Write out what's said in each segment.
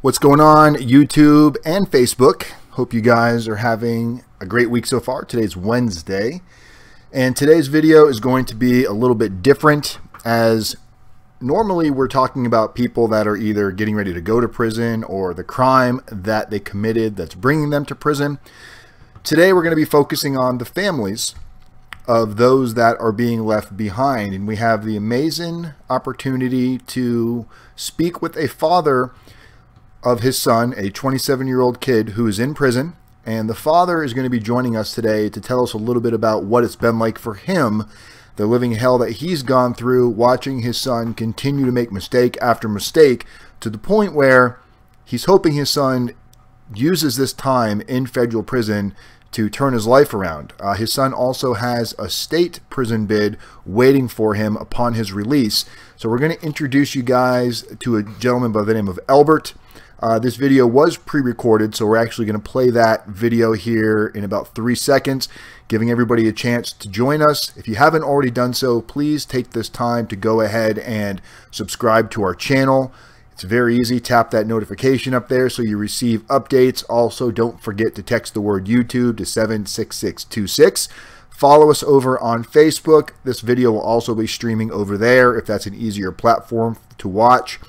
What's going on, YouTube and Facebook? Hope you guys are having a great week so far. Today's Wednesday, and today's video is going to be a little bit different, as normally we're talking about people that are either getting ready to go to prison or the crime that they committed that's bringing them to prison. Today we're going to be focusing on the families of those that are being left behind, and we have the amazing opportunity to speak with a father of his son, a 27-year-old kid who is in prison, and the father is going to be joining us today to tell us a little bit about what it's been like for him, the living hell that he's gone through, watching his son continue to make mistake after mistake, to the point where he's hoping his son uses this time in federal prison to turn his life around. His son also has a state prison bid waiting for him upon his release. So we're going to introduce you guys to a gentleman by the name of Albert. This video was pre-recorded, so we're actually going to play that video here in about 3 seconds, giving everybody a chance to join us. If you haven't already done so, please take this time to go ahead and subscribe to our channel. It's very easy. Tap that notification up there so you receive updates. Also, don't forget to text the word YouTube to 76626. Follow us over on Facebook. This video will also be streaming over there if that's an easier platform to watch.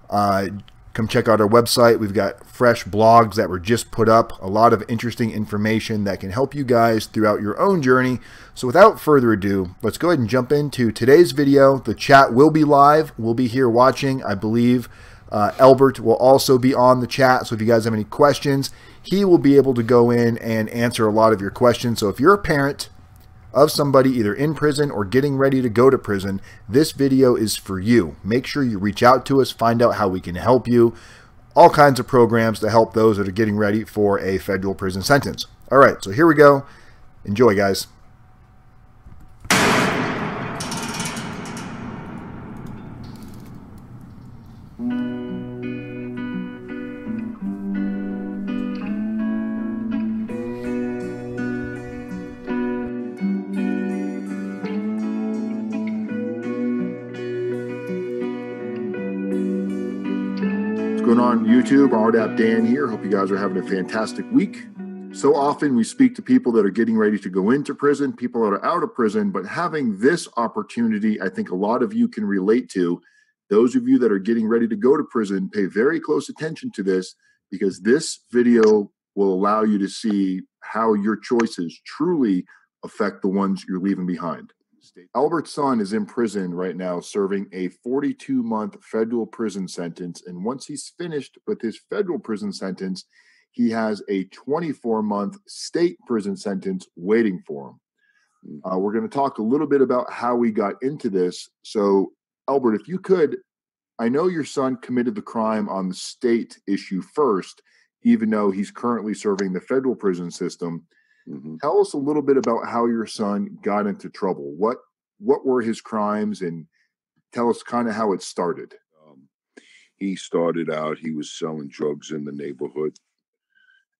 Come check out our website. We've got fresh blogs that were just put up, a lot of interesting information that can help you guys throughout your own journey. So without further ado, let's go ahead and jump into today's video. The chat will be live. We'll be here watching. I believe Albert will also be on the chat. So if you guys have any questions, he will be able to go in and answer a lot of your questions. So if you're a parent of somebody either in prison or getting ready to go to prison, this video is for you. Make sure you reach out to us, find out how we can help you. All kinds of programs to help those that are getting ready for a federal prison sentence. All right, so here we go. Enjoy, guys. Going on YouTube, RDAP Dan here. Hope you guys are having a fantastic week. So often we speak to people that are getting ready to go into prison, people that are out of prison, but having this opportunity, I think a lot of you can relate to. Those of you that are getting ready to go to prison, pay very close attention to this, because this video will allow you to see how your choices truly affect the ones you're leaving behind. Albert's son is in prison right now serving a 42-month federal prison sentence, and once he's finished with his federal prison sentence, he has a 24-month state prison sentence waiting for him. We're going to talk a little bit about how we got into this. So, Albert, if you could, I know your son committed the crime on the state issue first, even though he's currently serving the federal prison system. Tell us a little bit about how your son got into trouble. What were his crimes, and tell us kind of how it started. He started out, he was selling drugs in the neighborhood,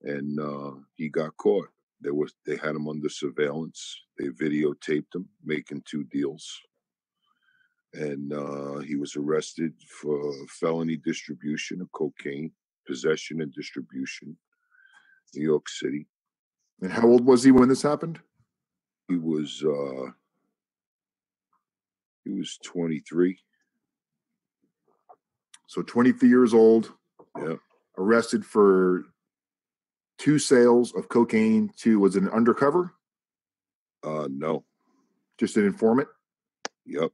and he got caught. They had him under surveillance. They videotaped him making 2 deals. And he was arrested for felony distribution of cocaine, possession and distribution, New York City. And how old was he when this happened? He was 23. So 23 years old. Yeah. Arrested for 2 sales of cocaine to, was it an undercover? No. Just an informant? Yep.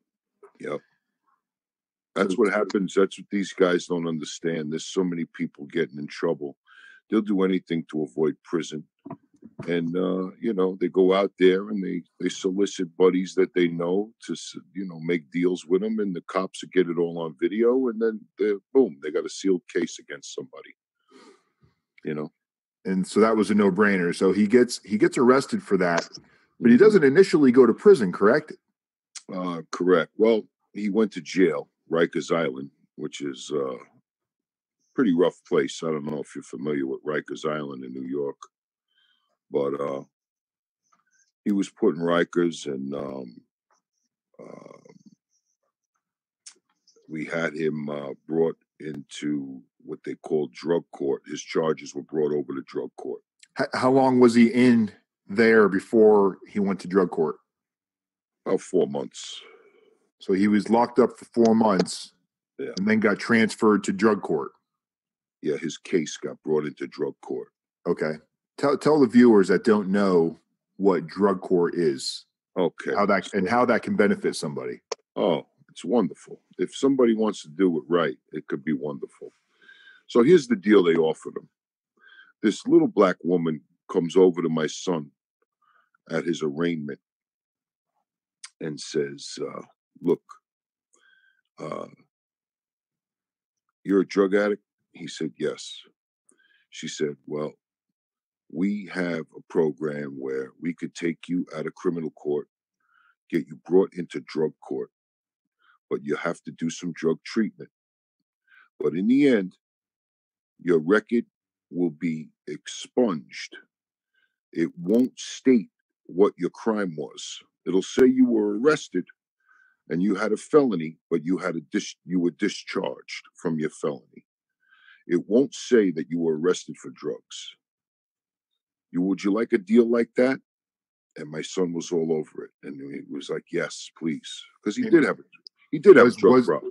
That's what happens. That's what these guys don't understand. There's so many people getting in trouble. They'll do anything to avoid prison. And, they go out there and they solicit buddies that they know to, make deals with them. And the cops get it all on video. And then, boom, they got a sealed case against somebody, And so that was a no-brainer. So he gets arrested for that. But he doesn't initially go to prison, correct? Correct. Well, he went to jail, Rikers Island, which is a pretty rough place. I don't know if you're familiar with Rikers Island in New York. But he was put in Rikers, and we had him brought into what they call drug court. His charges were brought over to drug court. How long was he in there before he went to drug court? About 4 months. So he was locked up for 4 months, Yeah. and then got transferred to drug court. Yeah, his case got brought into drug court. Okay. Tell the viewers that don't know what drug court is. Okay. How that can benefit somebody. Oh, it's wonderful. If somebody wants to do it right, it could be wonderful. So here's the deal they offered him. This little black woman comes over to my son at his arraignment and says, look, you're a drug addict? He said, yes. She said, well, we have a program where we could take you out of criminal court, get you brought into drug court, but you have to do some drug treatment. But in the end, your record will be expunged. It won't state what your crime was. It'll say you were arrested and you had a felony, but you were discharged from your felony. It won't say that you were arrested for drugs. Would you like a deal like that? And my son was all over it, and he was like, "Yes, please," because he did have a drug problem.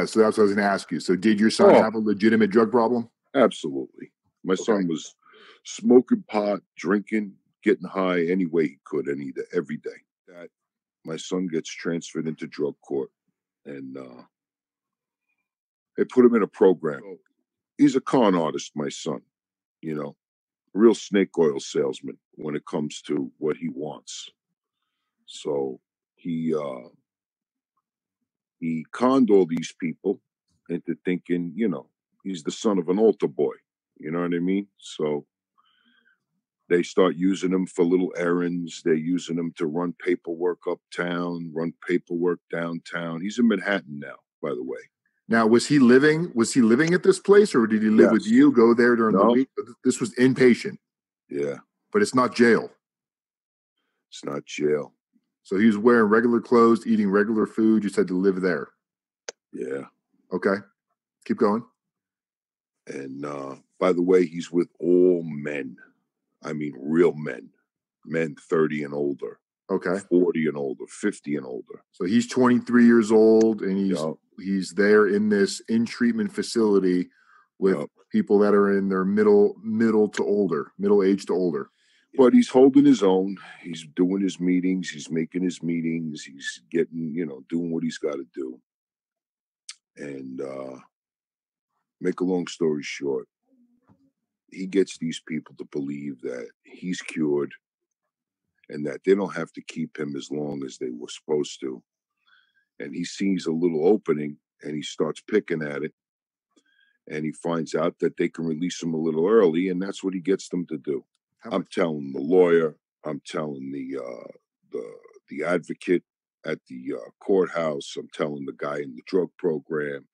So that's what I was going to ask you. So did your son have a legitimate drug problem? Absolutely. My son was smoking pot, drinking, getting high any way he could, every day. That my son gets transferred into drug court, and they put him in a program. He's a con artist, my son. Real snake oil salesman when it comes to what he wants. So he conned all these people into thinking, he's the son of an altar boy. You know what I mean? So they start using him for little errands. They're using him to run paperwork uptown, run paperwork downtown. He's in Manhattan now, by the way. Now, was he living at this place, or did he live with you, go there during the week? This was inpatient. Yeah. But it's not jail. It's not jail. So he was wearing regular clothes, eating regular food. You said to live there. Yeah. Okay. Keep going. And by the way, he's with all men. I mean, real men. Men 30 and older. Okay. 40 and older, 50 and older. So he's 23 years old, and he's there in this in-treatment facility with people that are in their middle age to older. But he's holding his own. He's doing his meetings. He's making his meetings. He's getting, doing what he's got to do. And make a long story short, he gets these people to believe that he's cured and that they don't have to keep him as long as they were supposed to. And he sees a little opening and he starts picking at it. And he finds out that they can release him a little early, and that's what he gets them to do. I'm telling the lawyer, I'm telling the advocate at the courthouse, I'm telling the guy in the drug program,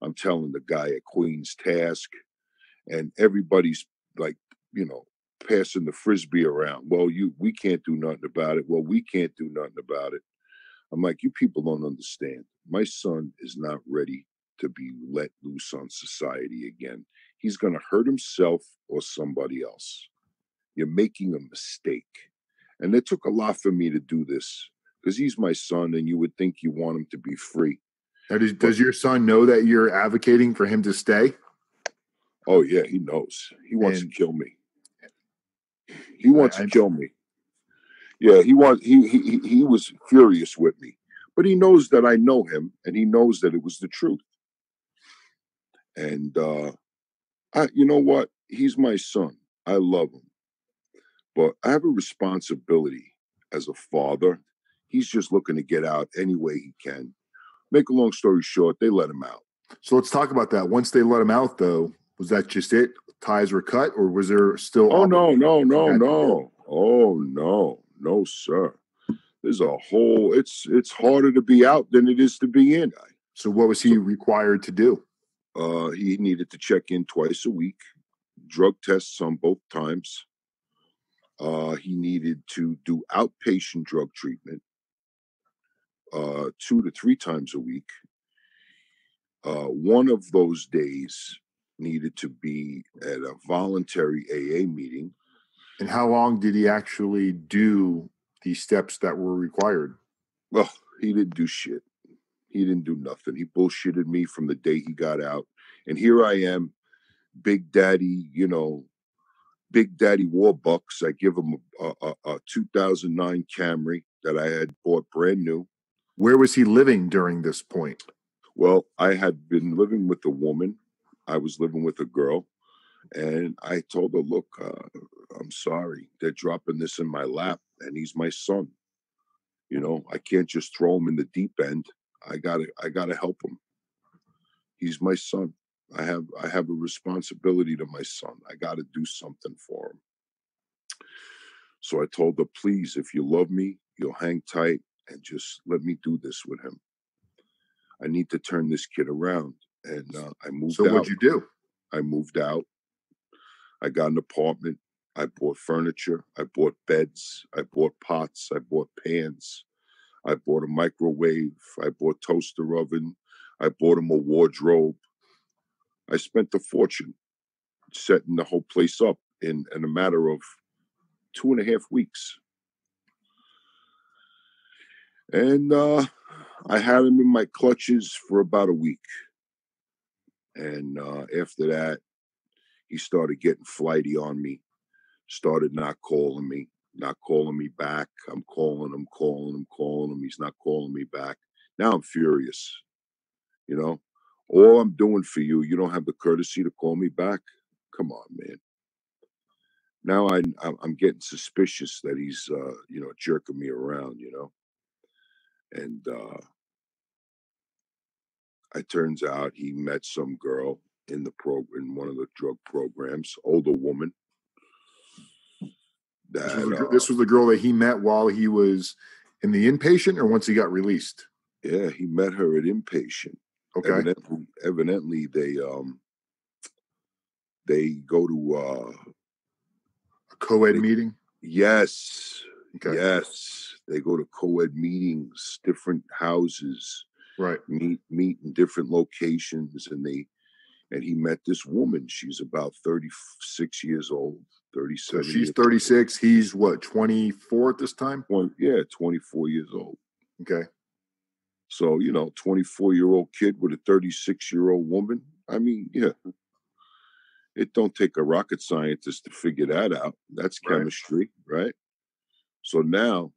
I'm telling the guy at Queen's Task, and everybody's like, passing the frisbee around. Well, we can't do nothing about it. Well, we can't do nothing about it. I'm like, you people don't understand. My son is not ready to be let loose on society again. He's going to hurt himself or somebody else. You're making a mistake. And it took a lot for me to do this because he's my son, and you would think you want him to be free. Now, does your son know that you're advocating for him to stay? Oh, yeah, he knows. He wants to kill me. He wants to kill me. Yeah, he was furious with me. But he knows that I know him, and he knows that it was the truth. And you know what? He's my son. I love him. But I have a responsibility as a father. He's just looking to get out any way he can. Make a long story short, they let him out. So let's talk about that. Once they let him out, though, was that just it? Ties were cut, or was there still? Oh, no. Oh, no, sir. There's a whole, it's harder to be out than it is to be in. So what was he required to do? He needed to check in twice a week, drug tests on both times. He needed to do outpatient drug treatment 2 to 3 times a week. One of those days needed to be at a voluntary AA meeting. And how long did he actually do the steps that were required? Well, he didn't do shit. He didn't do nothing. He bullshitted me from the day he got out. And here I am, Big Daddy, Big Daddy Warbucks. I give him a 2009 Camry that I had bought brand new. Where was he living during this point? Well, I had been living with a woman. I was living with a girl. And I told her, look, I'm sorry. They're dropping this in my lap, and he's my son. I can't just throw him in the deep end. I gotta help him. He's my son. I have a responsibility to my son. I gotta do something for him. So I told her, please, if you love me, you'll hang tight and just let me do this with him. I need to turn this kid around. And I moved out. So what'd you do? I moved out. I got an apartment. I bought furniture. I bought beds. I bought pots. I bought pans. I bought a microwave. I bought toaster oven. I bought him a wardrobe. I spent a fortune setting the whole place up in a matter of 2.5 weeks. And I had him in my clutches for about a week. And after that, he started getting flighty on me, started not calling me back. I'm calling him. He's not calling me back. Now I'm furious. All I'm doing for you, you don't have the courtesy to call me back? Come on, man. Now I'm getting suspicious that he's, jerking me around, And it turns out he met some girl in one of the drug programs, older woman. This was the girl that he met while he was in the inpatient, or once he got released? Yeah, he met her at inpatient. Okay. Evidently they go to a co-ed meeting. Yes. Okay. Yes, they go to co-ed meetings, different houses. Right. Meet in different locations, and he met this woman. She's about 36 years old, 37. So she's 36. He's what, 24 at this time? 24 years old. Okay. So, 24-year-old kid with a 36-year-old woman. I mean, yeah. It don't take a rocket scientist to figure that out. That's chemistry, right? So now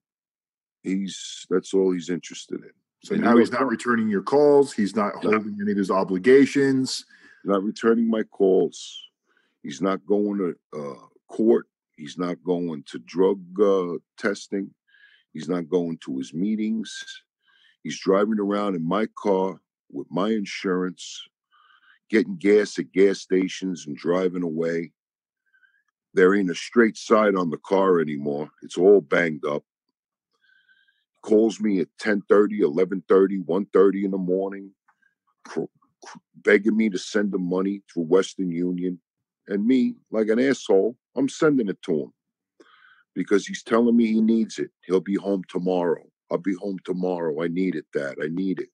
that's all he's interested in. So now he's not returning your calls. He's not holding any of his obligations. Not returning my calls. He's not going to court. He's not going to drug testing. He's not going to his meetings. He's driving around in my car with my insurance, getting gas at gas stations and driving away. There ain't a straight side on the car anymore. It's all banged up. Calls me at 10:30, 11:30, 1:30 in the morning, begging me to send him money through Western Union. And me, like an asshole, I'm sending it to him because he's telling me he needs it. He'll be home tomorrow. I'll be home tomorrow. I need it, Dad. I need it.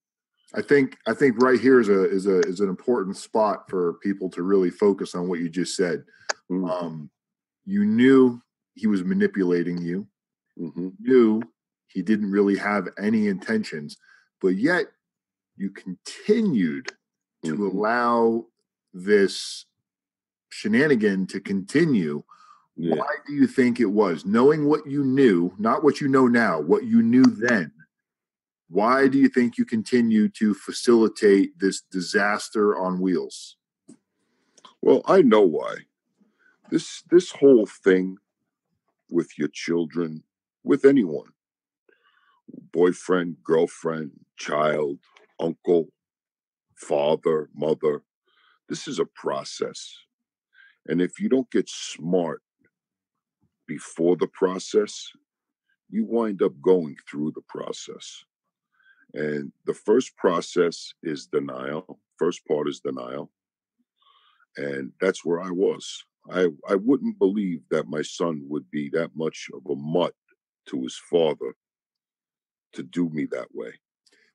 I think right here is an important spot for people to really focus on what you just said. Mm-hmm. You knew he was manipulating you. Mm-hmm. Knew he didn't really have any intentions, but yet you continued to Mm-hmm. allow this shenanigan to continue. Yeah. Why do you think it was? Knowing what you knew, not what you know now, what you knew then, why do you think you continue to facilitate this disaster on wheels? Well, I know why. This whole thing with your children, with anyone, boyfriend, girlfriend, child, uncle, father, mother, this is a process. And if you don't get smart before the process, you wind up going through the process. And the first process is denial. First part is denial. And that's where I was. I wouldn't believe that my son would be that much of a mutt to his father to do me that way.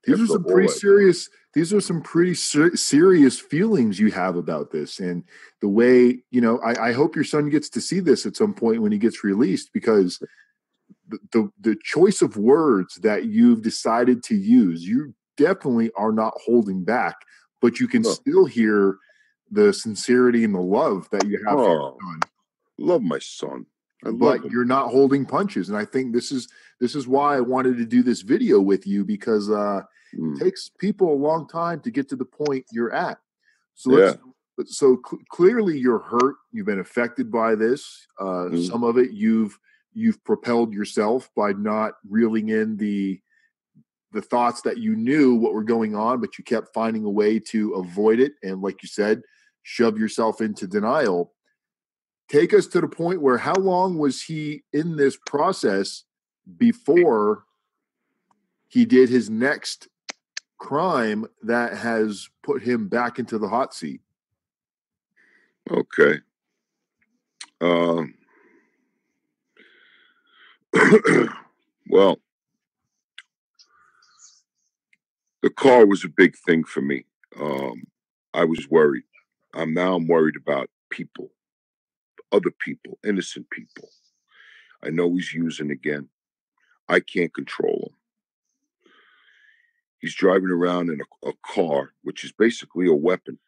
These are after some all pretty that. serious. These are some pretty serious feelings you have about this, and the way I hope your son gets to see this at some point when he gets released, because the choice of words that you've decided to use, you definitely are not holding back, but you can No. still hear the sincerity and the love that you have for your son. Love my son. I love But him. you're not holding punches, and I think this is why I wanted to do this video with you, because it takes people a long time to get to the point you're at. So clearly you're hurt. You've been affected by this. Some of it you've propelled yourself by not reeling in the thoughts that you knew what were going on, but you kept finding a way to avoid it, and like you said, shove yourself into denial. Take us to the point where, how long was he in this process before he did his next crime that has put him back into the hot seat? Okay. Well, the car was a big thing for me. I was worried. I'm worried about people, other people, innocent people. I know he's using again. I can't control him. He's driving around in a car, which is basically a weapon.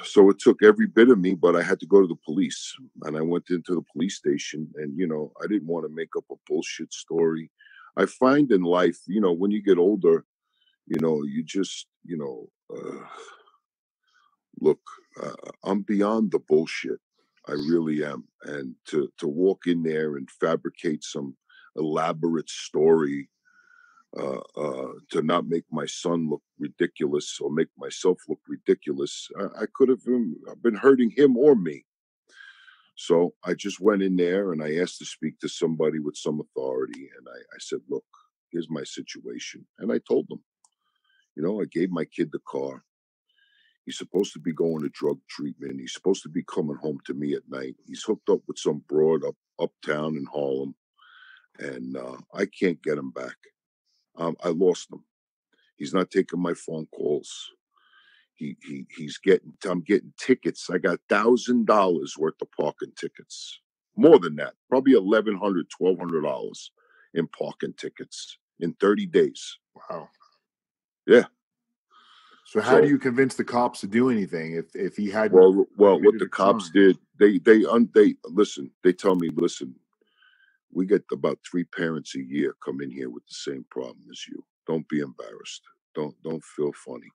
So it took every bit of me, but I had to go to the police. And I went into the police station, and, I didn't want to make up a bullshit story. I find in life, when you get older, you just, look, I'm beyond the bullshit. I really am. And to walk in there and fabricate some elaborate story to not make my son look ridiculous or make myself look ridiculous, I could have been hurting him or me. So I just went in there and I asked to speak to somebody with some authority. And I said, look, here's my situation. And I told them, I gave my kid the car. He's supposed to be going to drug treatment. He's supposed to be coming home to me at night. He's hooked up with some broad uptown in Harlem. And I can't get him back. I lost him. He's not taking my phone calls. I'm getting tickets. I got $1,000 worth of parking tickets. More than that, probably $1,100, $1,200 in parking tickets in 30 days. Wow. Yeah. So how do you convince the cops to do anything if he had? Well, what the cops did, they listen. They tell me, listen, we get about 3 parents a year come in here with the same problem as you. Don't be embarrassed. Don't feel funny.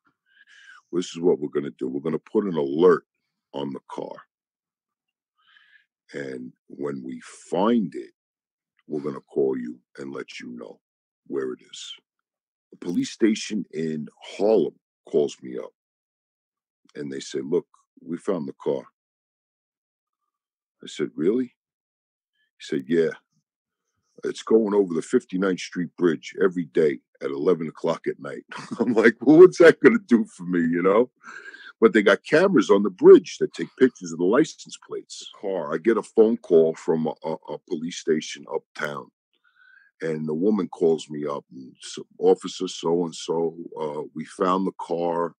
This is what we're going to do. We're going to put an alert on the car. And when we find it, we're going to call you and let you know where it is. The police station in Harlem calls me up and they say, look, we found the car. I said, really? He said, yeah. It's going over the 59th Street Bridge every day at 11 o'clock at night. I'm like, well, what's that going to do for me, But they got cameras on the bridge that take pictures of the license plates. Car. I get a phone call from a police station uptown. And the woman calls me up, and officer so-and-so, we found the car.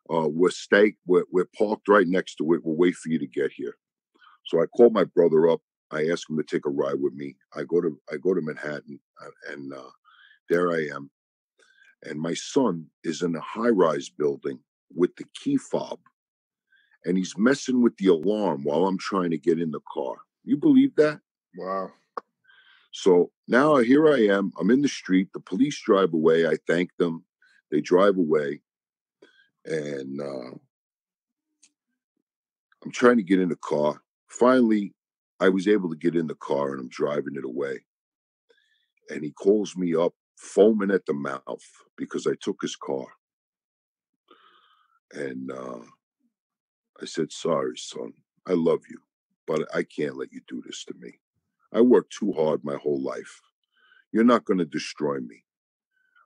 We're parked right next to it. We'll wait for you to get here. So I called my brother up. I asked him to take a ride with me. I go to Manhattan, and there I am. And my son is in a high-rise building with the key fob, and he's messing with the alarm while I'm trying to get in the car. You believe that? Wow. So now here I am. I'm in the street. The police drive away. I thank them. They drive away, and I'm trying to get in the car. Finally, I was able to get in the car, and I'm driving it away. And he calls me up, foaming at the mouth because I took his car. And I said, sorry, son. I love you, but I can't let you do this to me. I worked too hard my whole life. You're not going to destroy me.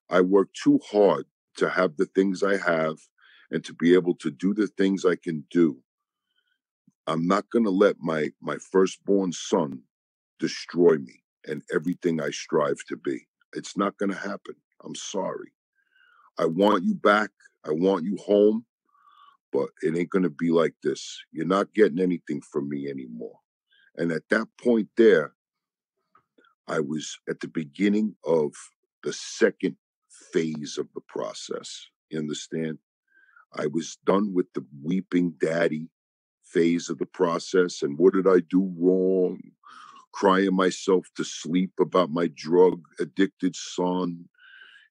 I worked too hard to have the things I have and to be able to do the things I can do. I'm not going to let my firstborn son destroy me and everything I strive to be. It's not going to happen. I'm sorry. I want you back. I want you home, but it ain't going to be like this. You're not getting anything from me anymore. And at that point there, I was at the beginning of the second phase of the process. You understand? I was done with the weeping daddy phase of the process. And what did I do wrong? Crying myself to sleep about my drug addicted son.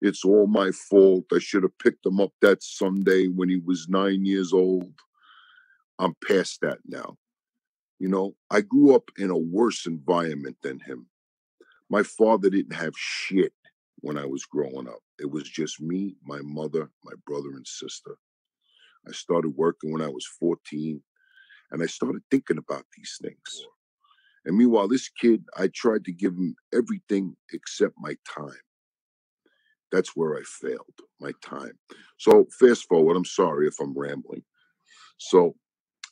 It's all my fault. I should have picked him up that Sunday when he was 9 years old. I'm past that now. You know, I grew up in a worse environment than him. My father didn't have shit when I was growing up. It was just me, my mother, my brother, and sister. I started working when I was 14, and I started thinking about these things. And meanwhile, this kid, I tried to give him everything except my time. That's where I failed, my time. So fast forward, I'm sorry if I'm rambling. So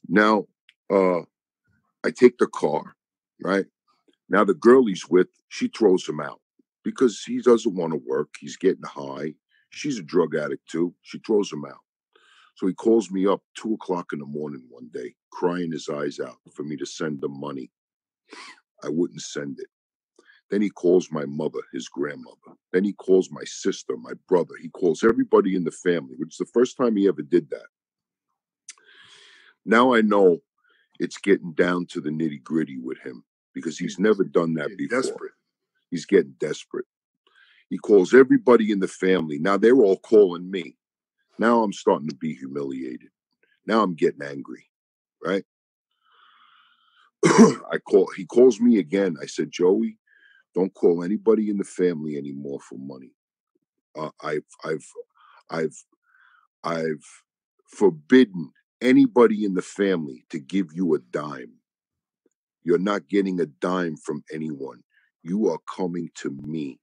now I take the car, right? Now the girl he's with, she throws him out because he doesn't want to work. He's getting high. She's a drug addict too. She throws him out. So he calls me up 2 o'clock in the morning one day, crying his eyes out for me to send him money. I wouldn't send it. Then he calls my mother, his grandmother. Then he calls my sister, my brother. He calls everybody in the family, which is the first time he ever did that. Now I know it's getting down to the nitty gritty with him because he's never done that before. Desperate. He's getting desperate. He calls everybody in the family. Now they're all calling me. Now I'm starting to be humiliated. Now I'm getting angry, right? He calls me again. I said, Joey, don't call anybody in the family anymore for money. I've forbidden anybody in the family to give you a dime. You're not getting a dime from anyone. You are coming to me,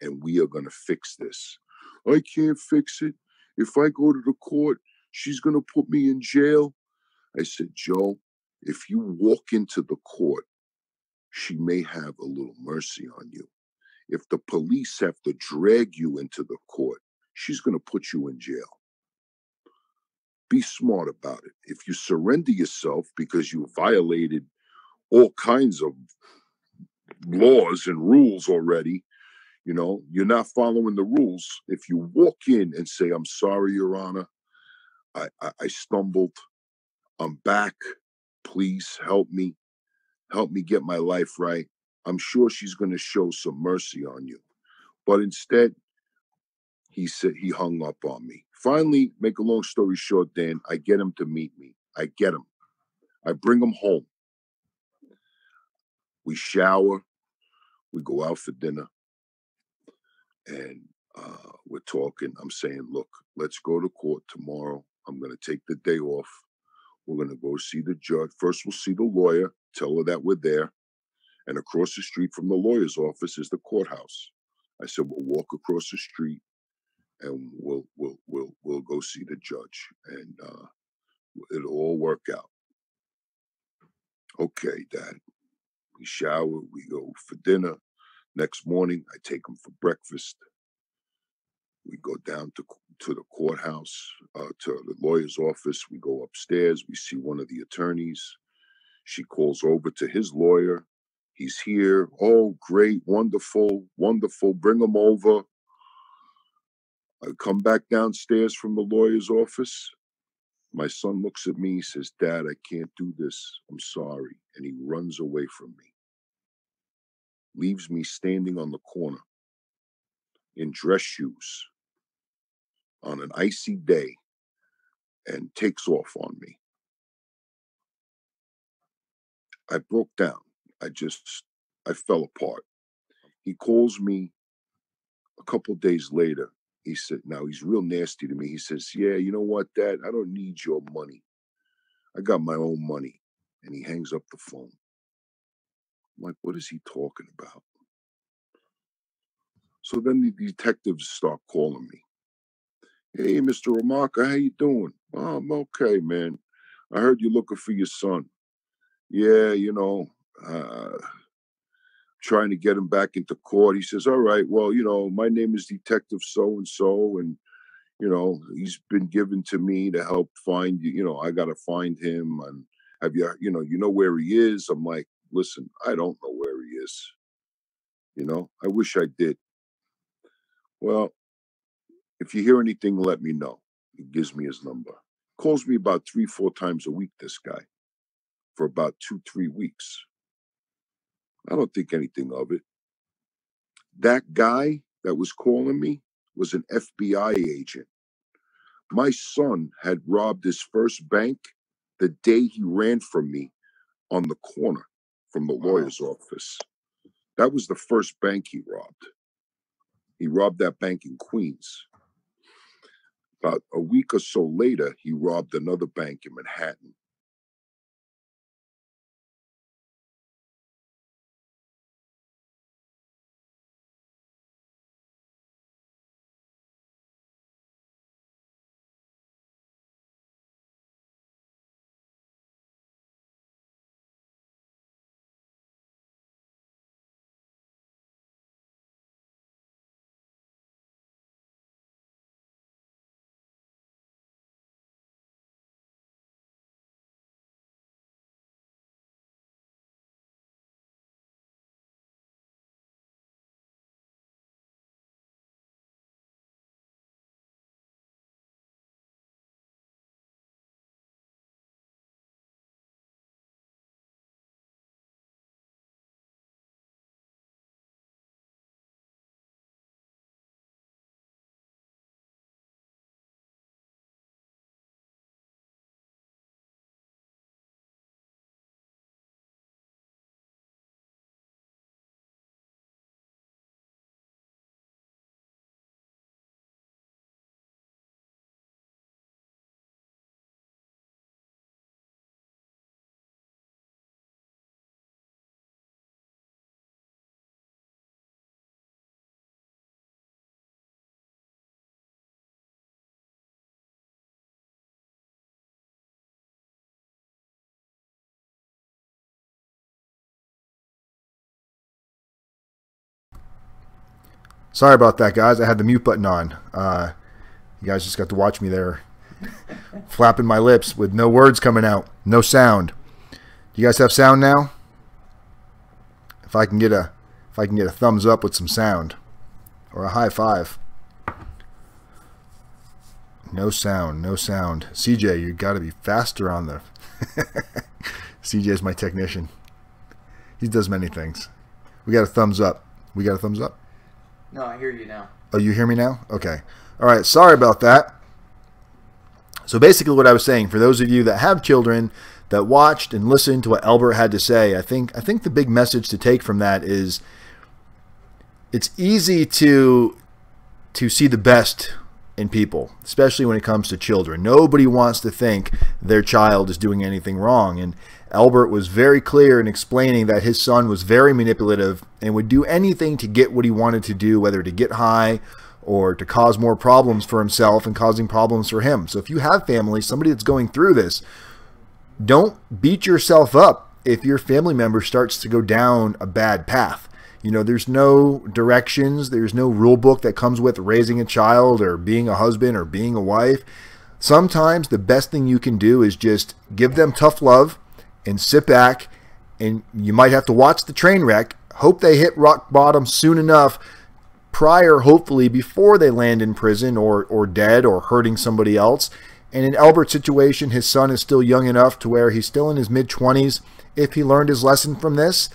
and we are going to fix this. I can't fix it. If I go to the court, she's going to put me in jail. I said, Joe, if you walk into the court, she may have a little mercy on you. If the police have to drag you into the court, she's going to put you in jail. Be smart about it. If you surrender yourself because you violated all kinds of laws and rules already, you know, you're not following the rules. If you walk in and say, I'm sorry, Your Honor, I stumbled, I'm back, please help me get my life right, I'm sure she's going to show some mercy on you. But instead, he hung up on me. Finally, make a long story short, Dan, I get him to meet me. I get him. I bring him home. We shower. We go out for dinner. And we're talking. I'm saying, look, let's go to court tomorrow. I'm going to take the day off. We're going to go see the judge. First, we'll see the lawyer, tell her that we're there. And across the street from the lawyer's office is the courthouse. I said, we'll walk across the street and we'll go see the judge, and it'll all work out. Okay, Dad. We shower, we go for dinner. Next morning, I take him for breakfast. We go down to the courthouse, to the lawyer's office. We go upstairs. We see one of the attorneys. She calls over to his lawyer. He's here. Oh, great, wonderful, wonderful. Bring him over. I come back downstairs from the lawyer's office. My son looks at me, he says, Dad, I can't do this. I'm sorry. And he runs away from me. Leaves me standing on the corner in dress shoes on an icy day and takes off on me. I broke down. I fell apart. He calls me a couple days later. He said, now he's real nasty to me. He says, yeah, you know what, Dad? I don't need your money. I got my own money. And he hangs up the phone. I'm like, what is he talking about? So then the detectives start calling me. Hey, Mr. Ramaka, how you doing? Oh, I'm okay, man. I heard you're looking for your son. Yeah, you know, trying to get him back into court. He says, all right, well, you know, my name is Detective so-and-so, and, You know, he's been given to me to help find you. You know, I got to find him. And have you know where he is? I'm like, listen, I don't know where he is. You know, I wish I did. Well, if you hear anything, let me know. He gives me his number. Calls me about 3, 4 times a week, this guy, for about 2, 3 weeks. I don't think anything of it. That guy that was calling me was an FBI agent. My son had robbed his first bank the day he ran from me on the corner from the lawyer's office. That was the first bank he robbed. He robbed that bank in Queens. About a week or so later, he robbed another bank in Manhattan. Sorry about that, guys. I had the mute button on. You guys just got to watch me there flapping my lips with no words coming out, no sound. Do you guys have sound now? If I can get a thumbs up with some sound or a high five. No sound, no sound. CJ, you got to be faster on the CJ is my technician. He does many things. We got a thumbs up. We got a thumbs up? No, I hear you now. Oh, you hear me now? Okay. All right. Sorry about that. So basically what I was saying, for those of you that have children that watched and listened to what Albert had to say, I think the big message to take from that is it's easy to see the best in people, especially when it comes to children. Nobody wants to think their child is doing anything wrong. And Albert was very clear in explaining that his son was very manipulative and would do anything to get what he wanted to do, whether to get high or to cause more problems for himself and causing problems for him. So if you have family, somebody that's going through this, don't beat yourself up if your family member starts to go down a bad path. You know, there's no directions, there's no rule book that comes with raising a child or being a husband or being a wife. Sometimes the best thing you can do is just give them tough love and sit back, and you might have to watch the train wreck, hope they hit rock bottom soon enough prior, hopefully before they land in prison or dead or hurting somebody else. And in Albert's situation, his son is still young enough to where he's still in his mid-20s. If he learned his lesson from this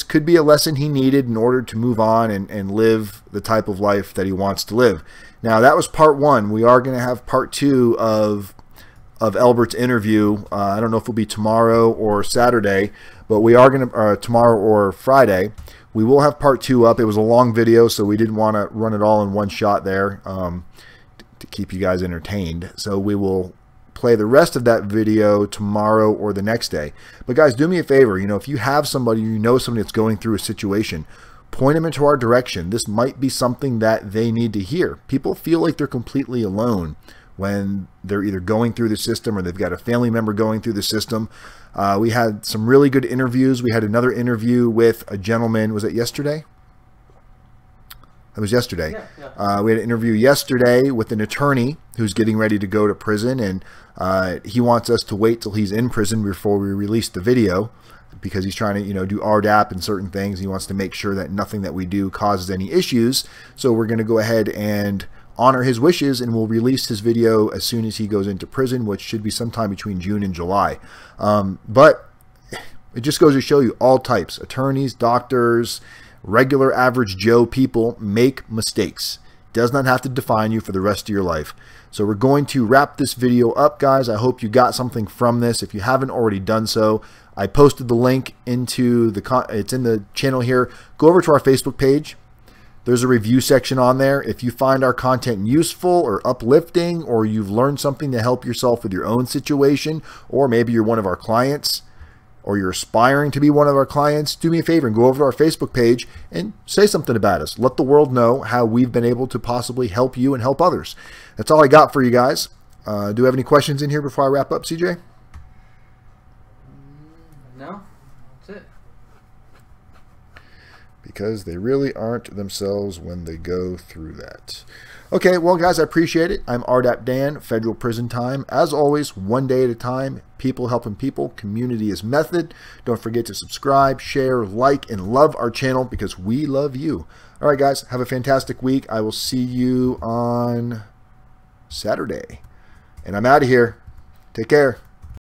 could be a lesson he needed in order to move on and live the type of life that he wants to live. Now, that was part one. We are going to have part two of Albert's interview. I don't know if it'll be tomorrow or Saturday, but we are going to, tomorrow or Friday. We will have part two up. It was a long video, so we didn't want to run it all in one shot there to keep you guys entertained. So we will play the rest of that video tomorrow or the next day. But guys, do me a favor. You know, if you have somebody, you know somebody that's going through a situation, point them into our direction. This might be something that they need to hear. People feel like they're completely alone when they're either going through the system or they've got a family member going through the system. We had some really good interviews. We had another interview with a gentleman. Was it yesterday? It was yesterday. Yeah. We had an interview yesterday with an attorney who's getting ready to go to prison, and he wants us to wait till he's in prison before we release the video, because he's trying to, you know, do RDAP and certain things. He wants to make sure that nothing that we do causes any issues. So we're going to go ahead and honor his wishes, and we'll release his video as soon as he goes into prison, which should be sometime between June and July. But it just goes to show you, all types, attorneys, doctors, regular average Joe people make mistakes. Does not have to define you for the rest of your life. So we're going to wrap this video up, guys. I hope you got something from this. If you haven't already done so, I posted the link into it's in the channel here. Go over to our Facebook page. There's a review section on there. If you find our content useful or uplifting, or you've learned something to help yourself with your own situation, or maybe you're one of our clients, or you're aspiring to be one of our clients, do me a favor and go over to our Facebook page and say something about us. Let the world know how we've been able to possibly help you and help others. That's all I got for you guys. Do you have any questions in here before I wrap up, CJ? No, that's it. Because they really aren't themselves when they go through that. Okay, well, guys, I appreciate it. I'm RDAP Dan, Federal Prison Time. As always, one day at a time, people helping people, community is method. Don't forget to subscribe, share, like, and love our channel, because we love you. All right, guys, have a fantastic week. I will see you on Saturday. And I'm out of here. Take care.